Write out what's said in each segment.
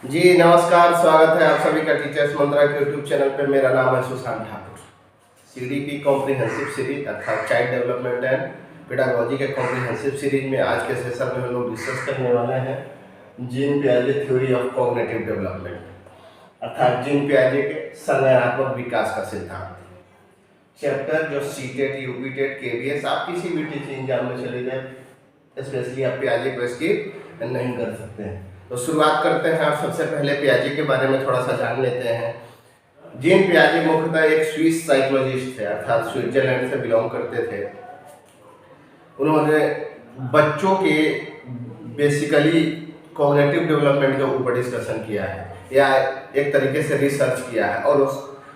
जी नमस्कार, स्वागत है आप सभी का टीचर्स मंत्रा के यूट्यूब चैनल पे। मेरा नाम है Sushant Thakur. CDP comprehensive series अर्थात चाइल्ड डेवलपमेंट एंड पेडागोजी के कॉम्प्रिहेंसिव सीरीज में आज के सेशन में हम लोग डिस्कस करने वाले हैं जीन पियाजे थ्योरी ऑफ कॉग्निटिव डेवलपमेंट अर्थात जीन पियाजे के संज्ञानात्मक विकास का सिद्धांत। चैप्टर जो सीटेट, यूपीटेट, केवीएस आप किसी भी टीचिंग एग्जाम में चले जाए, स्पेशली आप पियाजे को स्किप नहीं कर सकते हैं। तो शुरुआत करते हैं। आप सबसे पहले पियाजे के बारे में थोड़ा सा जान लेते हैं। जीन पियाजे मुख्यतः एक स्विस साइकोलॉजिस्ट थे अर्थात स्विट्जरलैंड से बिलोंग करते थे। उन्होंने बच्चों के बेसिकली कॉग्निटिव डेवलपमेंट के ऊपर डिस्कशन किया है या एक तरीके से रिसर्च किया है और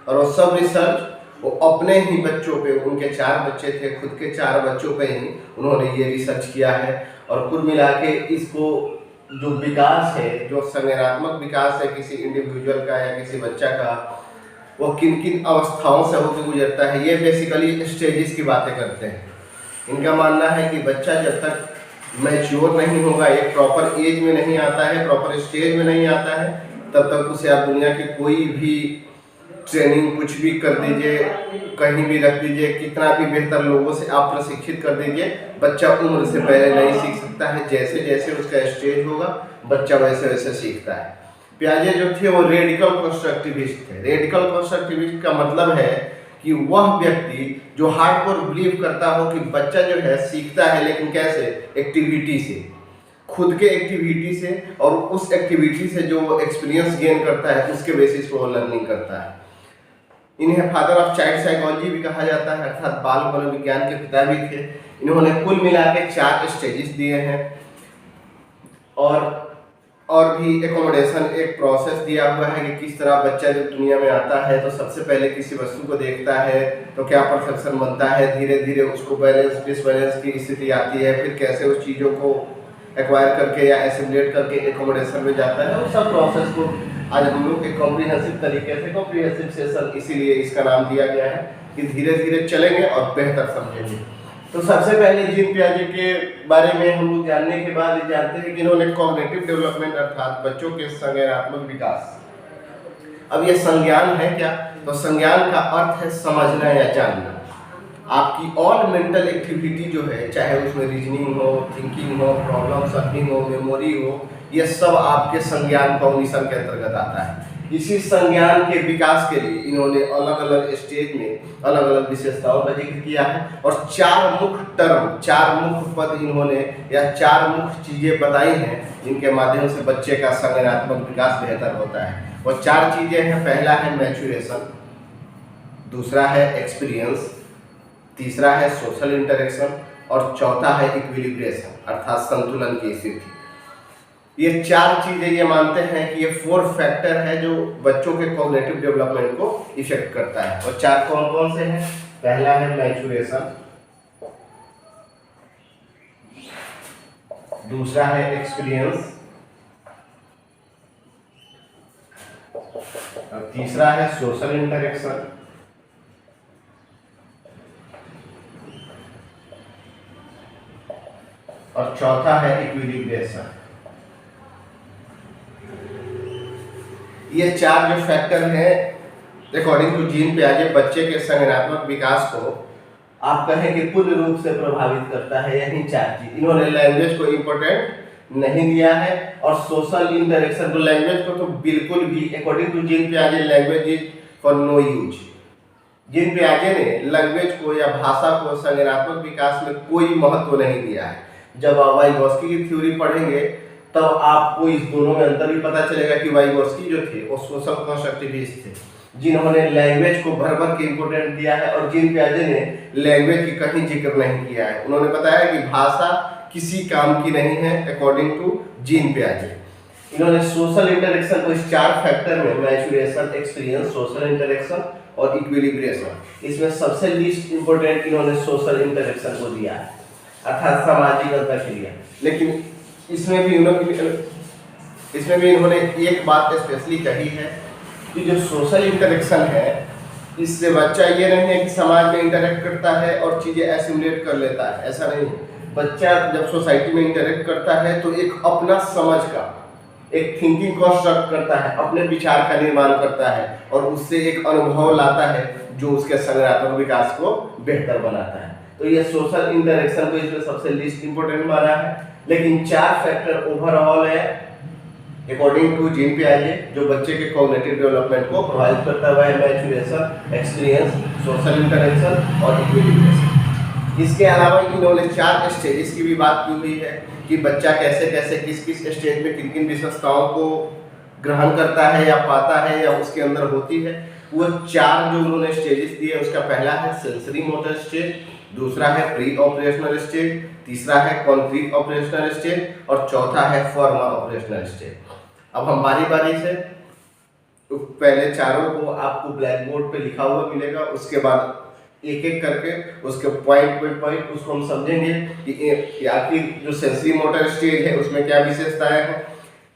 वो सब रिसर्च वो अपने ही बच्चों पे, उनके 4 बच्चे थे, खुद के 4 बच्चों पे ही उन्होंने ये रिसर्च किया है। और कुल मिला के इसको जो विकास है, जो संज्ञानात्मक विकास है किसी इंडिविजुअल का या किसी बच्चा का, वो किन किन अवस्थाओं से होकर गुजरता है, ये बेसिकली स्टेजेस की बातें करते हैं। इनका मानना है कि बच्चा जब तक मैच्योर नहीं होगा, एक प्रॉपर एज में नहीं आता है, प्रॉपर स्टेज में नहीं आता है, तब तक उसे आप दुनिया की कोई भी ट्रेनिंग कुछ भी कर दीजिए, कहीं भी रख दीजिए, कितना भी बेहतर लोगों से आप प्रशिक्षित कर दीजिए, बच्चा उम्र से पहले नहीं सीख सकता है। जैसे जैसे उसका स्टेज होगा बच्चा वैसे वैसे सीखता है। पियाजे जो थे वो रेडिकल कंस्ट्रक्टिविस्ट थे। रेडिकल कंस्ट्रक्टिविस्ट का मतलब है कि वह व्यक्ति जो हार्डकोर बिलीव करता हो कि बच्चा जो है सीखता है, लेकिन कैसे? एक्टिविटी से, खुद के एक्टिविटी से, और उस एक्टिविटी से जो एक्सपीरियंस गेन करता है उसके बेसिस पर वो लर्निंग करता है। इन्हें फादर ऑफ चाइल्ड साइकोलॉजी भी कहा जाता है अर्थात बाल मनोविज्ञान के पिता भी थे। इन्होंने कुल मिला के 4 स्टेजेस दिए हैं और भी एकोमोडेशन एक प्रोसेस दिया हुआ है कि किस तरह बच्चा जब दुनिया में आता है तो सबसे पहले किसी वस्तु को देखता है तो क्या परसेप्शन बनता है, धीरे धीरे उसको बैलेंस डिसबैलेंस की स्थिति आती है, फिर कैसे उस चीज़ों को एक्वायर करके या एसिमुलेट करके एकोमोडेशन में जाता है। उस सब प्रोसेस को आज हम लोग एक कॉम्प्रिहेंसिव तरीके से, कॉम्प्रिहेंसिव सेशन इसीलिए इसका नाम दिया गया है कि धीरे धीरे चलेंगे और बेहतर समझेंगे। तो सबसे पहले जीन पियाजे के बारे में हम लोग जानने के बाद जानते हैं कि इन्होंने कॉग्निटिव डेवलपमेंट अर्थात बच्चों के संज्ञानात्मक विकास। अब ये संज्ञान है क्या? तो संज्ञान का अर्थ है समझना या जानना। आपकी ऑल मेंटल एक्टिविटी जो है, चाहे उसमें रीजनिंग हो, थिंकिंग हो, प्रॉब्लम सॉल्विंग हो, मेमोरी हो, ये सब आपके संज्ञान कॉग्निशन के अंतर्गत आता है। इसी संज्ञान के विकास के लिए इन्होंने अलग अलग स्टेज में अलग अलग विशेषताओं का जिक्र किया है और 4 मुख्य टर्म, 4 मुख्य पद इन्होंने या 4 मुख्य चीजें बताई हैं जिनके माध्यम से बच्चे का संज्ञानात्मक विकास बेहतर होता है। वो 4 चीजें हैं। पहला है मैच्योरेशन, दूसरा है एक्सपीरियंस, तीसरा है सोशल इंटरेक्शन और चौथा है इक्विलिब्रेशन अर्थात संतुलन की स्थिति। ये 4 चीजें ये मानते हैं कि ये 4 फैक्टर है जो बच्चों के कॉग्निटिव डेवलपमेंट को इफेक्ट करता है। और 4 कौन कौन से हैं? पहला है मैच्योरेशन, दूसरा है एक्सपीरियंस, और तीसरा है सोशल इंटरेक्शन, और चौथा है इक्विलिब्रेशन। ये 4 जो फैक्टर हैं अकॉर्डिंग टू जीन पियाजे बच्चे के संज्ञानात्मक विकास को आप कहें कि पूर्ण रूप से प्रभावित करता है। यही 4 चीज। इन्होंने लैंग्वेज को इम्पोर्टेंट नहीं दिया है और सोशल इंटरेक्शन को, लैंग्वेज को तो बिल्कुल भी, अकॉर्डिंग टू जीन पियाजे language is for no use. Jean पियाजे ने लैंग्वेज को या भाषा को संज्ञानात्मक विकास में कोई महत्व नहीं दिया है। जब आप वाइगोस्की की थ्योरी पढ़ेंगे तब आपको इस दोनों में अंतर भी पता चलेगा कि वाइगोस्की जो थे वो सोशल कंस्ट्रक्टिविस्ट थे जिन्होंने लैंग्वेज को भर भर के इम्पोर्टेंट दिया है, और जीन पियाजे ने लैंग्वेज की कहीं जिक्र नहीं किया है। उन्होंने बताया कि भाषा किसी काम की नहीं है अकॉर्डिंग टू जीन पियाजे। इन्होंने सोशल इंटरेक्शन को इस 4 फैक्टर में, मैच्योरेशन, एक्सपीरियंस, सोशल इंटरेक्शन और इक्विलिब्रेशन, इसमें सबसे लीस्ट इंपोर्टेंट इन्होंने सोशल इंटरेक्शन को दिया है अर्थात सामाजिक अंतःक्रिया। लेकिन इसमें भी इन्होंने एक बात स्पेशली कही है कि जो सोशल इंटरेक्शन है, इससे बच्चा ये नहीं है कि समाज में इंटरेक्ट करता है और चीज़ें एसिमुलेट कर लेता है, ऐसा नहीं है। बच्चा जब सोसाइटी में इंटरेक्ट करता है तो एक अपना समझ का, एक थिंकिंग कंस्ट्रक्ट करता है, अपने विचार का निर्माण करता है और उससे एक अनुभव लाता है जो उसके संज्ञानात्मक विकास को बेहतर बनाता है। तो ये सोशल इंटरेक्शन को इसमें सबसे लीस्ट इंपोर्टेंट माना है। लेकिन 4 फैक्टर ओवरऑल है अकॉर्डिंग टू जीन पियाजे जो बच्चे के कॉग्निटिव डेवलपमेंट को प्रभावित करता हुआ है, मैच्योरेशन, एक्सपीरियंस, सोशल इंटरेक्शन और इक्विलिब्रियम। इसके अलावा इन्होंने 4 स्टेजेस की भी बात की हुई है कि बच्चा कैसे कैसे किस किस स्टेज में किन किन विशेषताओं को ग्रहण करता है या पाता है या उसके अंदर होती है। वो 4 जो उन्होंने स्टेजेस दिए, उसका पहला है सेंसरी मोटर स्टेज, दूसरा है प्री ऑपरेशनल स्टेज, तीसरा है कॉन्क्रीट ऑपरेशनल स्टेज और चौथा है फॉर्मल ऑपरेशनल स्टेज। अब हम बारी बारी से पहले चारों को आपको ब्लैक बोर्ड पे लिखा हुआ मिलेगा, उसके बाद एक एक करके उसके पॉइंट बाय पॉइंट उसको हम समझेंगे कि आखिर जो सेंसरी मोटर स्टेज है उसमें क्या विशेषताएं हैं,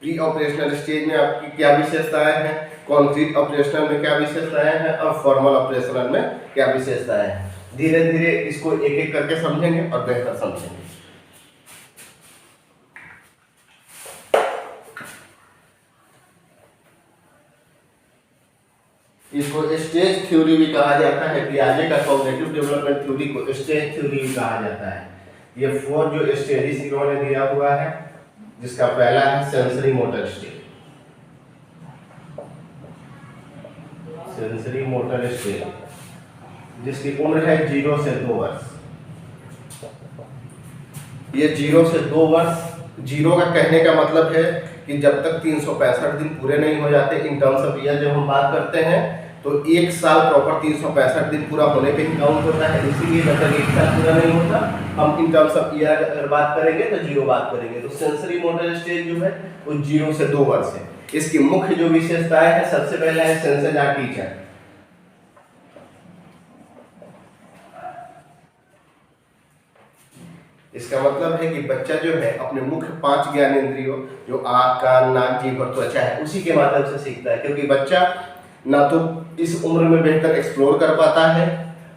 प्री ऑपरेशनल स्टेज में आपकी क्या विशेषताएं हैं, कॉन्क्रीट ऑपरेशनल में क्या विशेषताएं हैं और फॉर्मल ऑपरेशनल में क्या विशेषताएं हैं। धीरे धीरे इसको एक एक करके समझेंगे और बेहतर समझेंगे। इसको स्टेज थ्योरी भी कहा जाता है। पियाजे का कॉग्निटिव डेवलपमेंट थ्योरी को स्टेज थ्योरी भी कहा जाता है। ये 4 जो स्टेजेस इन्होंने दिया हुआ है, जिसका पहला है sensory motor stage. Sensory motor stage जिसकी उम्र है 0 से 2 वर्ष। ये 0 से 2 वर्ष, 0 का कहने का मतलब है कि जब तक 365 दिन पूरे नहीं हो जाते, इन टर्म्स ऑफ ईयर जब हम बात करते हैं तो 1 साल प्रॉपर 365 दिन पूरा होने पे ही काउंट होता है। इसीलिए जब तक 1 साल पूरा नहीं होता, हम इन टर्म्स ऑफ ईयर अगर बात करेंगे तो 0 बात करेंगे। तो सेंसरी मोटर स्टेज जो है वो 0 से 2 वर्ष है। इसकी मुख्य जो विशेषताएं है, सबसे पहला है सेंसर टीचर। इसका मतलब है कि बच्चा जो है अपने मुख्य 5 ज्ञानेंद्रियों जो आँख, कान, नाक, जीभ और त्वचा है उसी के माध्यम से सीखता है, क्योंकि बच्चा ना तो इस उम्र में बेहतर एक्सप्लोर कर पाता है,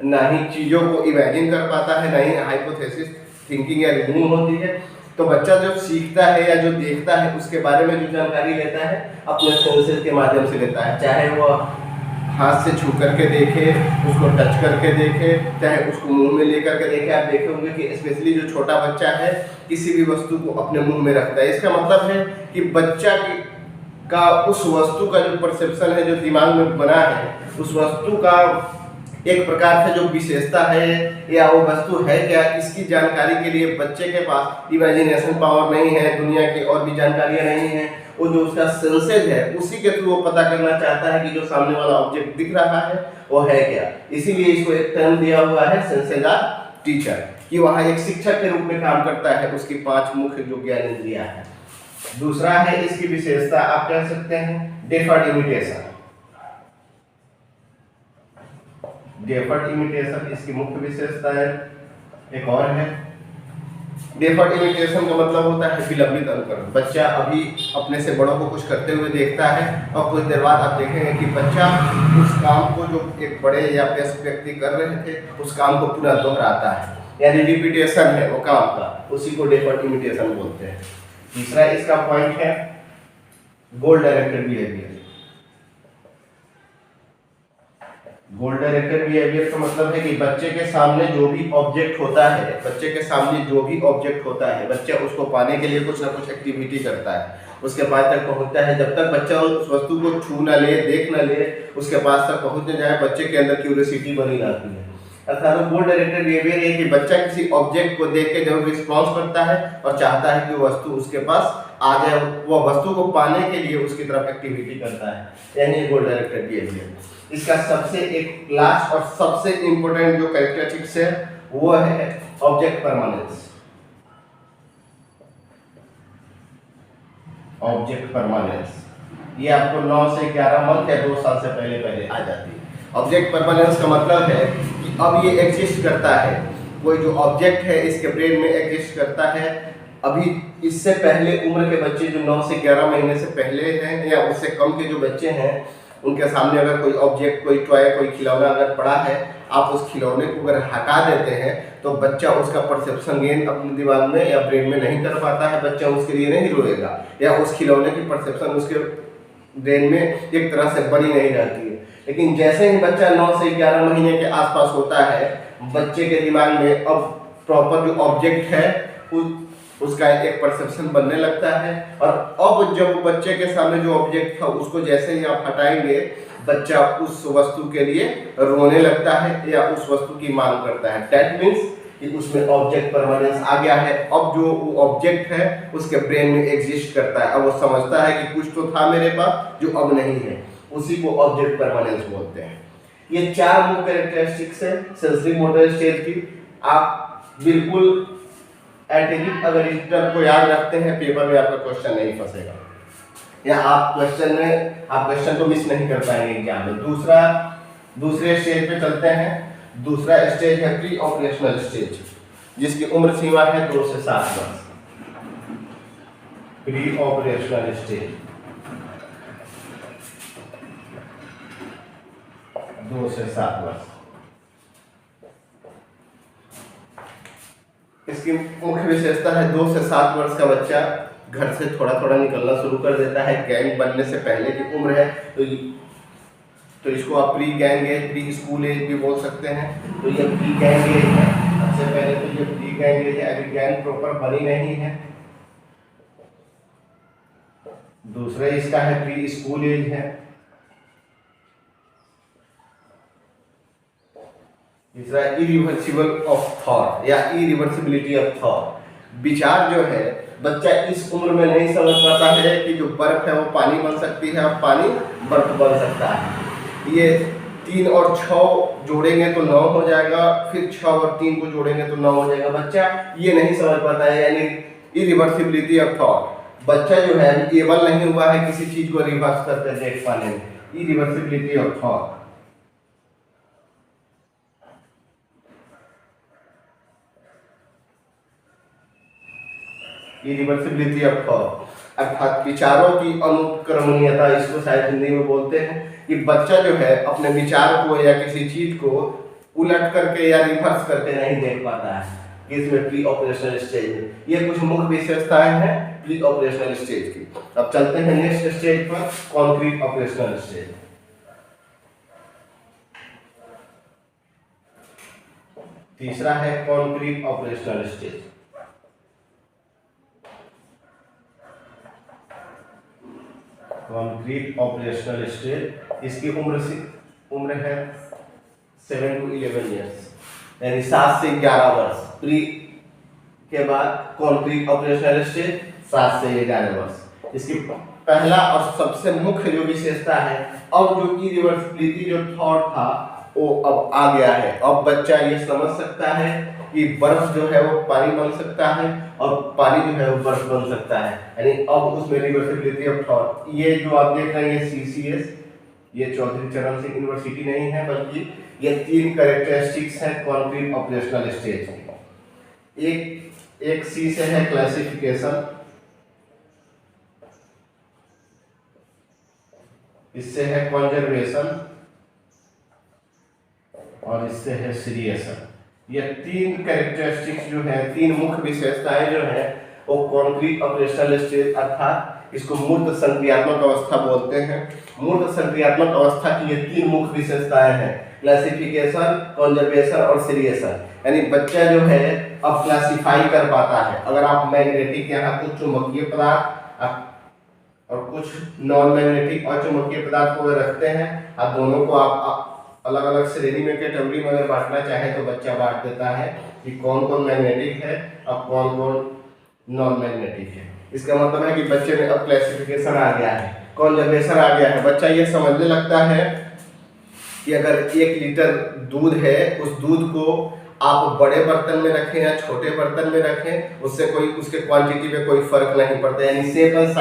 ना ही चीजों को इमेजिन कर पाता है, ना ही हाइपोथेसिस थिंकिंग या रीजनिंग होती है। तो बच्चा जब सीखता है या जो देखता है उसके बारे में जो जानकारी लेता है अपने सेंसेस के माध्यम से लेता है, चाहे वो हाथ से छू करके देखे, उसको टच करके देखे, चाहे उसको मुंह में लेकर के देखे। आप देखे होंगे कि स्पेशली जो छोटा बच्चा है किसी भी वस्तु को अपने मुंह में रखता है। इसका मतलब है कि बच्चा का उस वस्तु का जो परसेप्शन है, जो दिमाग में बना है, उस वस्तु का एक प्रकार से जो विशेषता है या वो वस्तु है क्या, इसकी जानकारी के लिए बच्चे के पास इमेजिनेशन पावर नहीं है, दुनिया की और भी जानकारियां नहीं है। वो जो उसका सेंसेस है उसी के थ्रू वो पता करना चाहता है कि जो सामने वाला ऑब्जेक्ट दिख रहा है वो है क्या। इसीलिए इसको एक टर्म दिया हुआ है सेंसेदार टीचर, कि वहाँ एक शिक्षक के रूप में काम करता है। उसकी 5 मुख्य जो ज्ञानेंद्रियां हैं। दूसरा है इसकी विशेषता, आप कह सकते हैं डेफर्ड इमिटेशन। डेफर्ड इमिटेशन इसकी मुख्य विशेषता है। एक और है, डेफर्ड इमिटेशन का मतलब होता है विलंबित अनुकरण। बच्चा अभी अपने से बड़ों को कुछ करते हुए देखता है और कुछ देर बाद आप देखेंगे कि बच्चा उस काम को जो एक बड़े या वयस्क व्यक्ति कर रहे थे उस काम को पुनः दोहराता है, यानी रिपीटेशन है वो काम का, उसी को डेफर्ड इमिटेशन बोलते हैं। तीसरा इसका पॉइंट है गोल डायरेक्टेड बिहेवियर। गोल डायरेक्टेड बिहेवियर का मतलब है कि बच्चे के सामने जो भी ऑब्जेक्ट होता है, बच्चा उसको पाने के लिए कुछ ना कुछ एक्टिविटी करता है, उसके पास तक पहुंचता है। जब तक बच्चा उस वस्तु को छू ना ले, देख ना ले, उसके पास तक पहुंच न जाए, बच्चे के अंदर क्यूरियोसिटी बनी रहती है। अर्थात गोल डायरेक्टेड बिहेवियर है कि बच्चा किसी ऑब्जेक्ट को देख के जब रिस्पॉन्स करता है और चाहता है कि वो वस्तु उसके पास आ जाए, वो वस्तु को पाने के लिए उसकी तरफ एक्टिविटी करता है, यानी गोल डायरेक्टेड बिहेवियर। इसका सबसे एक लास्ट और सबसे इंपॉर्टेंट जो कैरेक्टरिस्टिक्स है वो है ऑब्जेक्ट परमानेंस। ऑब्जेक्ट परमानेंस ये आपको 9 से 11 मंथ या 2 साल से पहले आ जाती है। ऑब्जेक्ट परमानेंस का मतलब है कि अब ये एग्जिस्ट करता है, कोई जो ऑब्जेक्ट है इसके ब्रेन में एग्जिस्ट करता है। अभी इससे पहले उम्र के बच्चे जो 9 से 11 महीने से पहले हैं या उससे कम के जो बच्चे हैं उनके सामने अगर कोई ऑब्जेक्ट, कोई टॉय, कोई खिलौना अगर पड़ा है, आप उस खिलौने को अगर हटा देते हैं तो बच्चा उसका परसेप्शन गेन अपने दिमाग में या ब्रेन में नहीं कर पाता है, बच्चा उसके लिए नहीं रोएगा, या उस खिलौने की परसेप्शन उसके ब्रेन में एक तरह से बनी नहीं रहती है। लेकिन जैसे ही बच्चा 9 से 11 महीने के आसपास होता है, बच्चे के दिमाग में अब प्रॉपर जो ऑब्जेक्ट है उसका एक परसेप्शन बनने लगता है, और अब जब बच्चे के सामने जो ऑब्जेक्ट था उसको जैसे ही आप हटाएंगे, बच्चा उस वस्तु के लिए रोने लगता है या उस वस्तु की मांग करता है। दैट मीन्स कि उसमें ऑब्जेक्ट परमानेंस आ गया है। अब जो ऑब्जेक्ट है उसके ब्रेन में एग्जिस्ट करता है, अब वो समझता है कि कुछ तो था मेरे पास जो अब नहीं है, उसी को ऑब्जेक्ट परमानेंस बोलते हैं। ये 4 मुख्य कैरेक्टरिस्टिक्स है सेंसरी मोटर स्टेज की। आप बिल्कुल एंटीजिप अगर इस टर्म को याद रखते हैं, पेपर में आपका क्वेश्चन नहीं फंसेगा, या आप क्वेश्चन को मिस नहीं कर पाएंगे एग्जाम में। दूसरे स्टेज पे चलते हैं। दूसरा स्टेज है प्री ऑपरेशनल स्टेज, जिसकी उम्र सीमा है 2 से 7 वर्ष। प्री ऑपरेशनल स्टेज 2 से 7 वर्ष। इसकी मुख्य विशेषता है 2 से 7 वर्ष का बच्चा घर से थोड़ा थोड़ा निकलना शुरू कर देता है। गैंग बनने से पहले की उम्र है, तो इसको आप pre gang age, pre school age भी बोल सकते हैं। तो ये प्री गैंग एज है। सबसे पहले तो ये प्री गैंग एज है, अभी गैंग प्रॉपर बनी नहीं है। दूसरा इसका है प्री स्कूल एज है। तीसरा इरिवर्सिबल ऑफ थॉट या इरिवर्सिबिलिटी ऑफ थॉट। विचार जो है बच्चा इस उम्र में नहीं समझ पाता है कि जो बर्फ है वो पानी बन सकती है और पानी बर्फ बन सकता है। ये 3 और 6 जोड़ेंगे तो 9 हो जाएगा, फिर 6 और 3 को जोड़ेंगे तो 9 हो जाएगा। बच्चा ये नहीं समझ पाता है, यानी इरिवर्सिबिलिटी ऑफ थॉट। बच्चा जो है एबल नहीं हुआ है किसी चीज को रिवर्स करके देख पाने में। Irreversibility of thought. Irreversibility of thought अर्थात विचारों की अनुक्रमणीयता, इसको शायद हिंदी में बोलते हैं कि बच्चा जो है अपने विचार को या किसी चीज को उलट करके या रिवर्स करके नहीं देख पाता है। इसमें प्री ऑपरेशनल स्टेज में ये कुछ मुख्य विशेषताएं हैं प्री ऑपरेशनल स्टेज की। अब चलते हैं नेक्स्ट स्टेज पर, कॉन्क्रीट ऑपरेशनल स्टेज। तीसरा है concrete operational stage. Concrete operational stage, इसकी उम्र है 7 to 11 ईयर्स, यानी 7 से 11 वर्ष। प्री के बाद कॉन्क्रीट ऑपरेशनल स्टेज 7 से 11 वर्ष। इसकी पहला और सबसे मुख्य जो विशेषता है, अब जो इरिवर्सिबिलिटी जो थॉट था वो अब आ गया है। अब बच्चा ये समझ सकता है कि बर्फ जो है वो पानी बन सकता है और पानी जो है वो बर्फ बन सकता है, यानी अब उसमें रिवर्सिबिलिटी ऑफ थॉट। ये जो आप देख रहे हैं ये CCS, ये चौधरी चरण सिंह यूनिवर्सिटी नहीं है, बल्कि ये 3 कैरेक्टरिस्टिक्स हैं कॉन्क्रीट ऑपरेशनल स्टेज की। एक C से है क्लासिफिकेशन, इससे है कंजर्वेशन और इससे है सीरियसन। ये 3 कैरेक्टरिस्टिक्स जो है, 3 मुख्य विशेषताएं जो है वो कॉन्क्रीट ऑपरेशनल स्टेज अर्थात इसको मूर्त संक्रियात्मक अवस्था बोलते हैं। मूर्त संक्रियात्मक अवस्था की ये 3 मुख्य विशेषताएं हैं, क्लासिफिकेशन, कंजर्वेशन और सीरियसन। यानी बच्चा जो है अब क्लासिफाई कर पाता है। अगर आप मैग्नेटिक यहाँ कुछ चुंबकीय पदार्थ और कुछ नॉन मैग्नेटिक अचुंबकीय पदार्थ को रखते हैं, आप दोनों को आप अलग अलग श्रेणी में कैटेगरी में अगर बांटना चाहे तो बच्चा बांट देता है कि कौन कौन मैग्नेटिक है और कौन कौन नॉन मैग्नेटिक है। इसका मतलब है कि बच्चे में अब क्लासिफिकेशन आ गया है, कंजर्वेशन आ गया है। बच्चा ये समझने लगता है कि अगर 1 लीटर दूध है, उस दूध को आप बड़े बर्तन में रखें या छोटे बर्तन में रखें, उससे कोई उसके क्वांटिटी में कोई फर्क नहीं पड़ता। यानी शेप एंड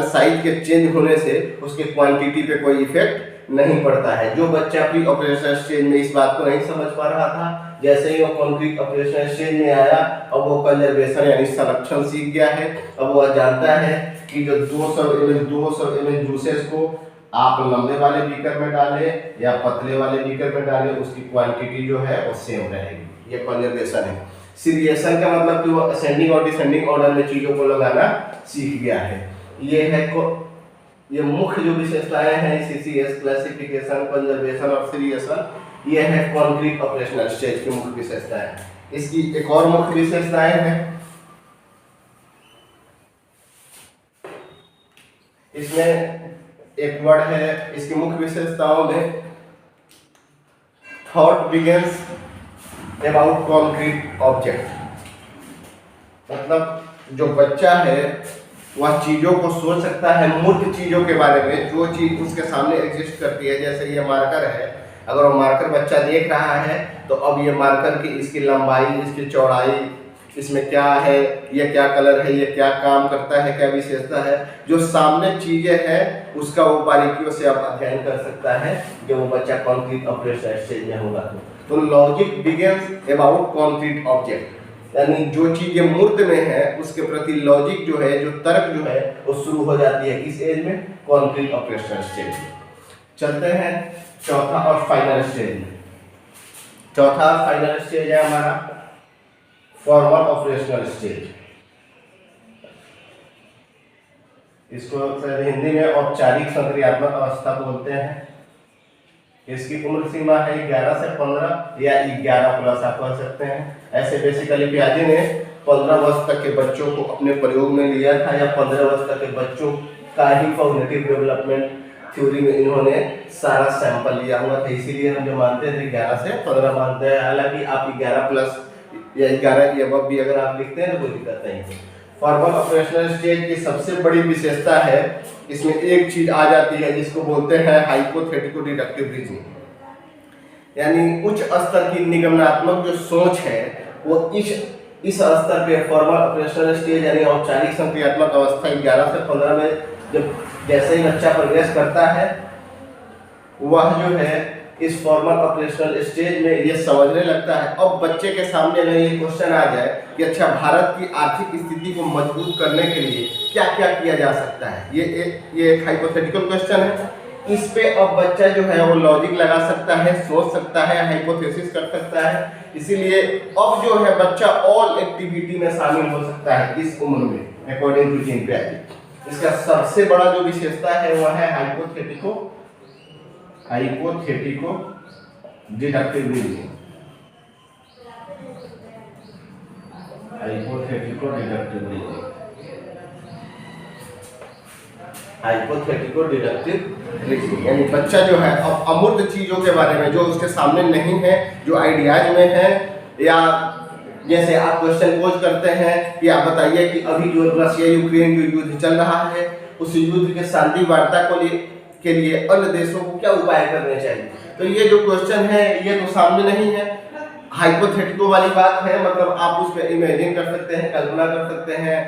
साइज के चेंज होने से उसके क्वांटिटी पे कोई इफेक्ट नहीं पड़ता है। जो बच्चा प्री ऑपरेशनल स्टेज में इस बात को नहीं समझ पा रहा था, जैसे ही वो कॉन्क्रीट ऑपरेशनल स्टेज में आया, अब वो कंजर्वेशन यानी संरक्षण सीख गया है। अब वो जानता है कि जो 200 ml जूसेस को आप लंबे वाले बीकर में डाले या पतले वाले बीकर में डाले, उसकी क्वांटिटी जो है वो सेम रहेगी। ये कॉन्जर्वेशन है। सीरिएशन का मतलब कि वो असेंडिंग और डिसेंडिंग ऑर्डर में चीजों को लगाना सीख गया है। ये मुख्य जो विशेषताएं हैं CCS, क्लासिफिकेशन, कंजर्वेशन और सीरिएशन, ये है कॉन्क्रीट ऑपरेशनल स्टेज की मुख्य विशेषताएं। इसकी एक और मुख्य विशेषताएं हैं, इसमें एक वर्ड है इसकी मुख्य विशेषताओं में, thought begins about concrete object. मतलब जो बच्चा है वह चीजों को सोच सकता है मूर्त चीजों के बारे में, जो चीज उसके सामने एग्जिस्ट करती है। जैसे ये मार्कर है, अगर वो मार्कर बच्चा देख रहा है तो अब ये मार्कर की इसकी लंबाई, इसकी चौड़ाई, इसमें क्या है, ये क्या कलर है, ये क्या काम करता है, क्या विशेषता है, जो सामने चीजें हैं उसका वो बारीकियों से अब अध्ययन कर सकता है जब वो बच्चा कॉन्क्रीट ऑपरेशन स्टेज में होगा। तो logic begins about concrete object, यानी जो चीजें मूर्त में है उसके प्रति लॉजिक जो है, जो तर्क जो है वो शुरू हो जाती है किस एज में, कॉन्क्रीट ऑपरेशनल स्टेज में। चलते हैं चौथा और फाइनल स्टेज में। चौथा और फाइनल स्टेज है हमारा फॉर्मल ऑपरेशनल स्टेज। इसको हिंदी में औपचारिक सक्रियात्मक अवस्था बोलते हैं। इसकी उम्र सीमा है 11 से 15 या 11 प्लस आप कह सकते हैं। ऐसे बेसिकली पियाजे ने 15 वर्ष तक के बच्चों को अपने प्रयोग में लिया था, या 15 वर्ष तक के बच्चों का ही कॉग्निटिव डेवलपमेंट थ्योरी में इन्होंने सारा सैंपल लिया हुआ था। इसीलिए हम जो मानते थे 11 से 15 मानते हैं। हालांकि आप 11 प्लस या 11 के अबव भी अगर आप लिखते हैं तो कोई दिक्कत नहीं है। फॉर्मल ऑपरेशनल स्टेज की सबसे बड़ी विशेषता है, इसमें एक चीज आ जाती है जिसको बोलते हैं हाइपोथेटिको डिडक्टिव रीजनिंग, यानी उच्च स्तर की निगमनात्मक जो सोच है वो इस स्तर पे फॉर्मल ऑपरेशनल स्टेज यानी औपचारिक संक्रियात्मक अवस्था 11 से 15 में जब जैसे ही बच्चा प्रोग्रेस करता है, वह जो है इस फॉर्मल ऑपरेशनल स्टेज में ये समझने लगता है। अब बच्चे के सामने अगर ये क्वेश्चन आ जाए कि अच्छा भारत की आर्थिक स्थिति को मजबूत करने के लिए क्या क्या किया जा सकता है, ये एक हाइपोथेटिकल क्वेश्चन है। इस पे अब बच्चा जो है वो लॉजिक लगा सकता है, सोच सकता है, हाइपोथेसिस कर सकता है। इसीलिए अब जो है बच्चा ऑल एक्टिविटी में शामिल हो सकता है इस उम्र में, अकॉर्डिंग टू जीन पियाजे। इसका सबसे बड़ा जो विशेषता है वह है hypothetico deductive reasoning. Hypothetico deductive reasoning, hypothetico deductive reasoning यानी बच्चा जो है अब अमूर्त चीजों के बारे में, जो उसके सामने नहीं है, जो आइडियाज में है, या जैसे आप क्वेश्चन पोज करते हैं कि आप बताइए कि अभी जो रशिया यूक्रेन जो युद्ध चल रहा है, उस युद्ध के शांति वार्ता के लिए अन्य देशों को क्या उपाय करने चाहिए। तो ये जो क्वेश्चन है ये तो सामने नहीं है, हाइपोथेटिको वाली बात है। मतलब आप उस पर इमेजिन कर सकते हैं, कल्पना कर सकते हैं,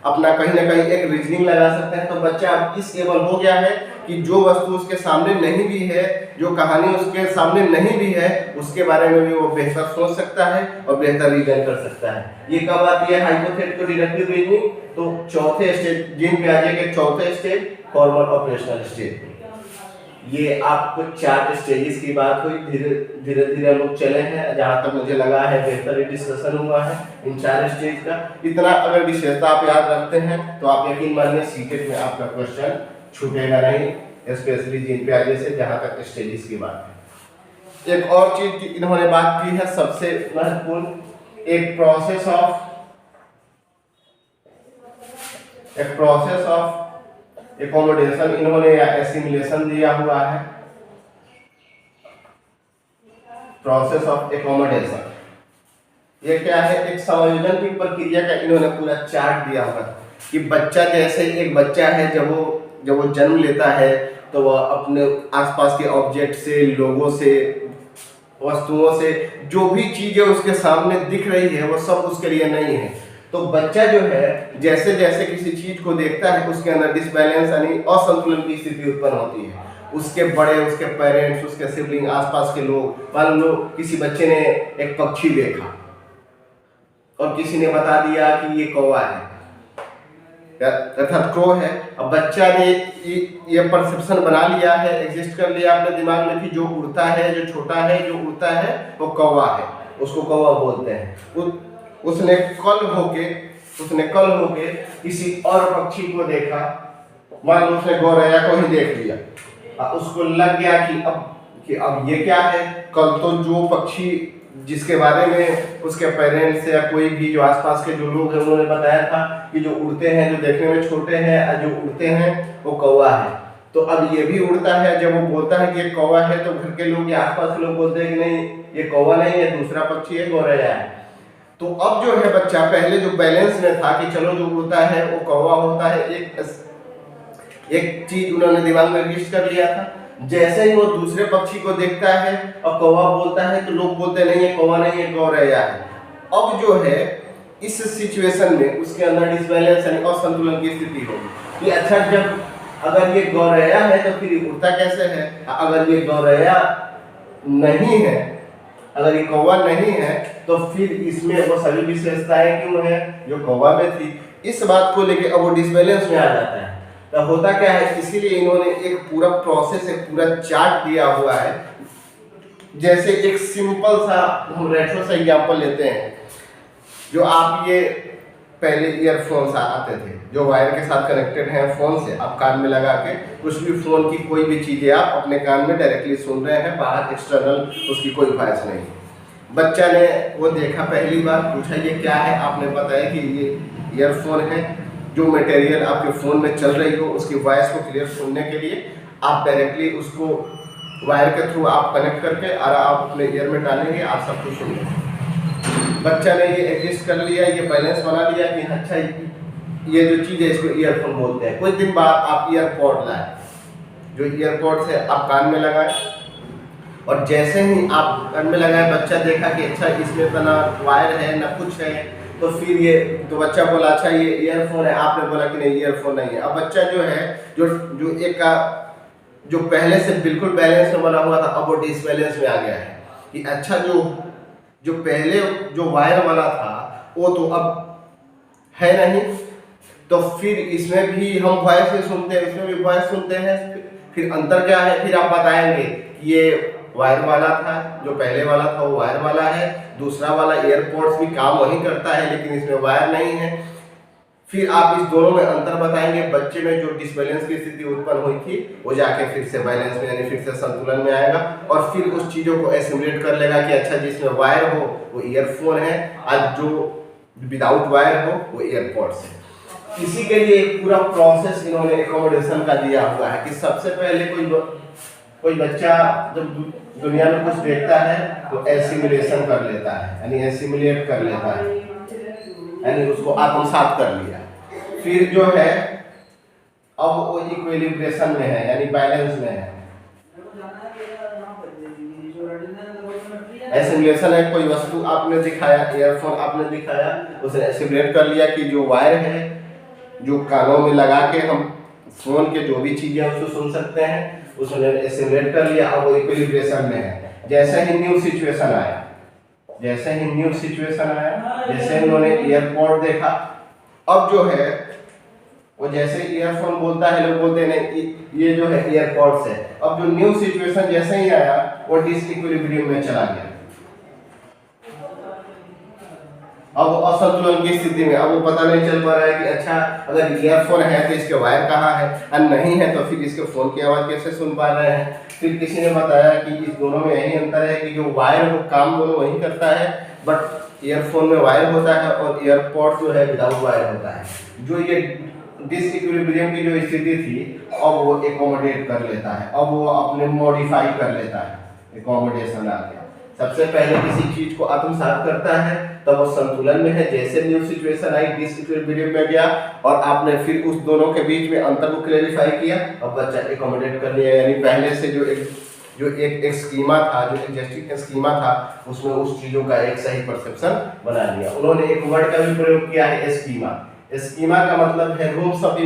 अपना कहीं ना कहीं एक रीजनिंग लगा सकते हैं। तो बच्चा अब इस लेवल हो गया है कि जो वस्तु उसके सामने नहीं भी है, जो कहानी उसके सामने नहीं भी है, उसके बारे में भी वो बेहतर सोच सकता है और बेहतर रीजन कर सकता है। ये कब आती है हाइपोथेटिको डिडक्टिव रीजनिंग? तो चौथे स्टेज, जीन पियाजे के चौथे स्टेज, फॉर्मल ऑपरेशनल स्टेज। ये आपको 4 स्टेजेस की बात हुई, धीरे धीरे हम लोग चले हैं, जहां तक मुझे लगा है बेहतर डिस्कशन हुआ है इन 4 स्टेज का। इतना अगर विशेषता आप याद रखते हैं तो आप यकीन मानिए सीटेट में आपका क्वेश्चन छूटेगा नहीं, स्पेशली जीन पियाजे से जहां तक स्टेजेस की बात है। एक और चीज की इन्होंने बात की है सबसे महत्वपूर्ण, एक प्रोसेस ऑफ एकोमोडेशन इन्होंने या एसिमिलेशन दिया हुआ है। प्रोसेस ऑफ एकोमोडेशन ये क्या है? एक समायोजन की प्रक्रिया का इन्होंने पूरा चार्ट दिया हुआ है कि बच्चा, जैसे एक बच्चा है जब वो जन्म लेता है तो वह अपने आसपास के ऑब्जेक्ट से, लोगों से, वस्तुओं से, जो भी चीजें उसके सामने दिख रही है वो सब उसके लिए नहीं है। तो बच्चा जो है जैसे जैसे किसी चीज को देखता है उसके अंदर डिसबैलेंस यानी असंतुलन की स्थिति उत्पन्न होती है। उसके बड़े, उसके पेरेंट्स, उसके सिबलिंग, आसपास के लोग, मान लो किसी बच्चे ने एक पक्षी देखा और किसी ने बता दिया कि ये कौवा है, अर्थात क्रो है। अब बच्चा ने ये परसेप्शन बना लिया है, एग्जिस्ट कर लिया अपने दिमाग में कि जो उड़ता है, जो छोटा है, जो उड़ता है वो कौवा है, उसको कौवा बोलते हैं। उसने कल होके किसी और पक्षी को देखा, मान लो उसने गौरैया को ही देख लिया, उसको लग गया कि अब ये क्या है। कल तो जो पक्षी जिसके बारे में उसके पेरेंट्स या कोई भी जो आसपास के जो लोग हैं उन्होंने बताया था कि जो उड़ते हैं, जो देखने में छोटे हैं, जो उड़ते हैं वो कौवा है। तो अब ये भी उड़ता है, जब वो बोलता है कि ये कौवा है तो घर के लोग या आसपास के लोग बोलते हैं कि नहीं ये कौवा नहीं है, दूसरा पक्षी है, गौरैया है। तो अब जो है बच्चा पहले जो बैलेंस में था कि चलो जो उड़ता है वो कौवा होता है, एक चीज उन्होंने दिमाग में रजिस्टर कर लिया था। जैसे ही वो दूसरे पक्षी को देखता है और कौवा बोलता है तो लोग बोलते नहीं है कौवा नहीं है, गौरैया है। अब जो है इस सिचुएशन में उसके अंदर डिसबैलेंस यानी असंतुलन की स्थिति होगी कि अच्छा जब अगर ये गौरैया है तो फिर उड़ता कैसे है, अगर ये गौरैया नहीं है, अगर ये कौवा नहीं है तो फिर इसमें वो सभी विशेषताएं क्यों है जो कौवा में थी। इस बात को लेके अब वो डिसबैलेंस में आ जाता है। तो होता क्या है, इसीलिए इन्होंने एक पूरा प्रोसेस, एक पूरा चार्ट दिया हुआ है। जैसे एक सिंपल सा हम रेट्रो सा एग्जांपल लेते हैं, जो आप ये पहले ईयरफोन्स आते थे जो वायर के साथ कनेक्टेड हैं फोन से, आप कान में लगा के कुछ भी फोन की कोई भी चीजें आप अपने कान में डायरेक्टली सुन रहे हैं, बाहर एक्सटर्नल उसकी कोई वॉइस नहीं। बच्चा ने वो देखा, पहली बार पूछा ये क्या है, आपने बताया कि ये ईयरफोन है। जो मटेरियल आपके फ़ोन में चल रही हो उसकी वॉइस को क्लियर सुनने के लिए आप डायरेक्टली उसको वायर के थ्रू आप कनेक्ट करके और आप अपने ईयर में डालेंगे, आप सब कुछ सुनेंगे। बच्चा ने ये एडजस्ट कर लिया, ये बैलेंस बना लिया कि अच्छा ये जो चीज़ है इसको ईयरफोन बोलते हैं। कुछ दिन बाद आप ईयरपॉड लाए, जो ईयरपॉड से आप कान में लगाए, और जैसे ही आप कान में लगाए बच्चा देखा कि अच्छा इसमें तो ना वायर है ना कुछ है, तो फिर ये तो बच्चा बोला अच्छा ये ईयरफोन है, आपने बोला कि नहीं ईयरफोन नहीं है। अब बच्चा जो है जो एक का जो पहले से बिल्कुल बैलेंस में बना हुआ था अब वो डिसबैलेंस में आ गया है कि अच्छा जो पहले जो वायर वाला था वो तो अब है नहीं, तो फिर इसमें भी हम वॉइस ही सुनते हैं, इसमें भी वॉइस सुनते हैं। फिर अंतर क्या है, फिर आप बताएंगे कि ये वायर वाला था, जो पहले वाला था वो वायर वाला है, दूसरा वाला एयरपोर्ट्स भी काम वही करता है लेकिन इसमें वायर नहीं है। फिर आप इस दोनों में अंतर बताएंगे, बच्चे में जो डिसबैलेंस की स्थिति उत्पन्न हुई थी वो जाके फिर से बैलेंस में यानी फिर से संतुलन में आएगा, और फिर उस चीज़ों को एसिमुलेट कर लेगा कि अच्छा जिसमें वायर हो वो ईयरफोन है, आज जो विदाउट वायर हो वो एयरपोर्ट्स है। इसी के लिए एक पूरा प्रोसेस इन्होंने एकोमोडेशन का दिया हुआ है कि सबसे पहले कोई बच्चा जब दुनिया में कुछ देखता है तो एसिमुलेशन कर लेता है, यानी एसिमुलेट कर लेता है, यानी उसको आत्मसात कर लिया। फिर जो है अब वो इक्विलिब्रेशन में है यानी बैलेंस में है। एसिमुलेशन है, कोई वस्तु आपने दिखाया, ईयरफोन आपने दिखाया, उसने एसिमुलेट कर लिया कि जो वायर है जो कानों में लगा के हम फोन के जो भी चीजें उसको सुन सकते हैं, उसने एसिमुलेट कर लिया, अब वो इक्विलिब्रेशन में है। जैसे ही न्यू सिचुएशन आया, जैसे उन्होंने ईयरपॉड देखा, अब जो है वो जैसे ईयरफोन बोलता है लोग बोलते हैं ये जो है ईयरपॉड्स है। अब जो न्यू सिचुएशन जैसे ही आया वो डिसइक्विलिब्रियम में चला गया, अब वो असंतुलन की स्थिति में, अब वो पता नहीं चल पा रहा है कि अच्छा अगर ईयरफोन है तो इसके वायर कहाँ है, और नहीं है तो फिर इसके फोन की आवाज़ कैसे सुन पा रहे हैं। फिर किसी ने बताया कि इस दोनों में यही अंतर है कि जो वायर वो काम दोनों वही करता है, बट ईयरफोन में वायर होता है और ईयरपॉड जो है विदाउट वायर होता है। जो ये डिसइक्विलिब्रियम की जो स्थिति थी अब वो एकोमोडेट कर लेता है, अब वो अपने मॉडिफाई कर लेता है, एकोमोडेशन आ गया। सबसे पहले किसी चीज को आत्मसात करता है तब वो संतुलन में है, जैसे न्यू सिचुएशन आई डिसइक्विलिब्रियम में गया और आपने फिर उस दोनों के बीच में अंतर को क्लैरिफाई किया, अब बच्चा एकोमोडेट कर लिया, यानी पहले से जो एक स्कीमा था, जो एग्जिस्टिंग स्कीमा था उसमें उस चीजों का एक सही परसेप्शन बना लिया। उन्होंने एक वर्ड का भी प्रयोग किया है स्कीमा। स्कीमा का मतलब है रूम्स ऑफ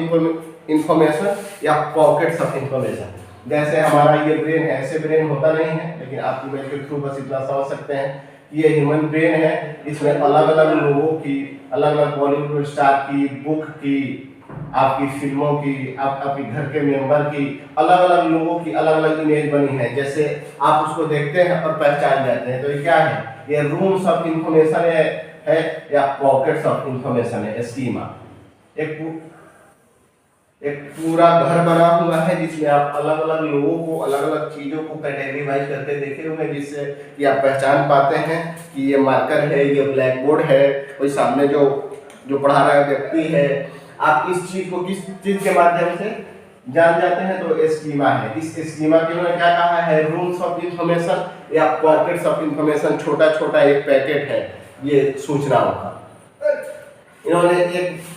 इंफॉर्मेशन या पॉकेट्स ऑफ इंफॉर्मेशन। जैसे हमारा ये ब्रेन है, ऐसे ब्रेन होता नहीं है, लेकिन आप इमेज के थ्रू बस इतना समझ सकते हैं ये ह्यूमन ब्रेन है, इसमें अलग अलग लोगों की, अलग अलग बॉलीवुड स्टार की, बुक की, आपकी फिल्मों की, आपके घर के मेंबर की, अलग अलग लोगों की अलग अलग इमेज बनी है। जैसे आप उसको देखते हैं और पहचान जाते हैं, तो ये क्या है, ये रूम्स ऑफ इंफॉर्मेशन है या पॉकेट्स ऑफ इंफॉर्मेशन है। स्कीमा एक पूरा घर बना हुआ है जिसमें आप अलग अलग लोगों को, अलग अलग चीजों को कैटेगरीवाइज करके देखे हुए हैं, जिससे कि आप पहचान पाते हैं कि ये मार्कर है, ये ब्लैक बोर्ड है, कोई सामने जो जो पढ़ा रहा है व्यक्ति है। आप इस चीज को किस चीज के माध्यम से जान जाते हैं, तो स्कीमा है। इस स्कीमा के में क्या कहा है, रूम्स ऑफ इंफॉर्मेशन या पॉकेट्स ऑफ इंफॉर्मेशन, छोटा छोटा एक पैकेट है ये सूचनाओं का। इन्होंने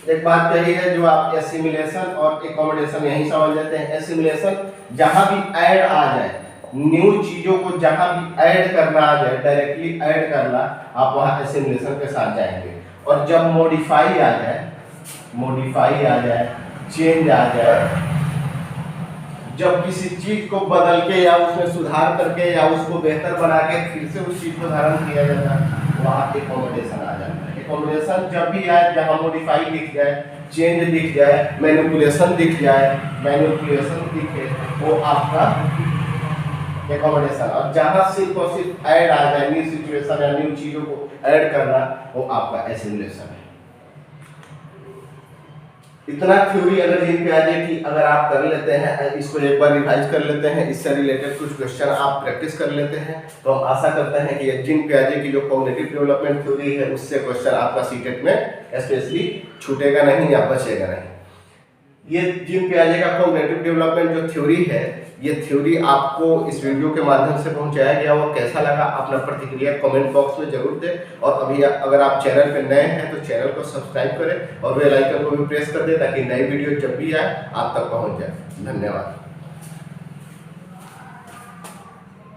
एक बात कही है जो आप एसिमिलेशन और एकोमोडेशन यही समझ लेते हैं। एसिमिलेशन जहां भी ऐड आ जाए, न्यू चीजों को जहां भी ऐड करना आ जाए, डायरेक्टली ऐड करना, आप वहां एसिमिलेशन के साथ जाएंगे। और जब मॉडिफाई आ जाए, चेंज आ जाए, जब किसी चीज को बदल के या उसमें सुधार करके या उसको बेहतर बना के फिर से उस चीज को धारण किया जाता है, वहाँ एकोमोडेशन आ जाता है। एकोमोडेशन जब भी आए, जहाँ मॉडिफाई दिख जाए, चेंज दिख जाए, मैनिपुलेशन दिखे, वो आपका एकोमोडेशन। और जहाँ सिर्फ और सिर्फ ऐड आ जाए, न्यू सिचुएशन या न्यू चीजों को ऐड करना, वो आपका एसिमुलेशन है। इतना थ्योरी अगर जीन पियाजे की अगर आप कर लेते हैं, इसको एक बार रिवाइज कर लेते हैं, इससे रिलेटेड कुछ क्वेश्चन आप प्रैक्टिस कर लेते हैं, तो हम आशा करते हैं कि ये जीन पियाजे की जो कॉग्निटिव डेवलपमेंट थ्योरी है, उससे क्वेश्चन आपका सीटेट में स्पेशली छूटेगा नहीं या बचेगा नहीं। ये जीन पियाजे का कॉग्निटिव डेवलपमेंट जो थ्योरी है, ये थ्योरी आपको इस वीडियो के माध्यम से पहुंचाया गया, वो कैसा लगा अपना प्रतिक्रिया कमेंट बॉक्स में जरूर दें। और अभी अगर आप चैनल पे नए हैं तो चैनल को सब्सक्राइब करें और बेल आइकन को भी प्रेस कर दें, ताकि नई वीडियो जब भी आए आप तक पहुंच जाए। धन्यवाद।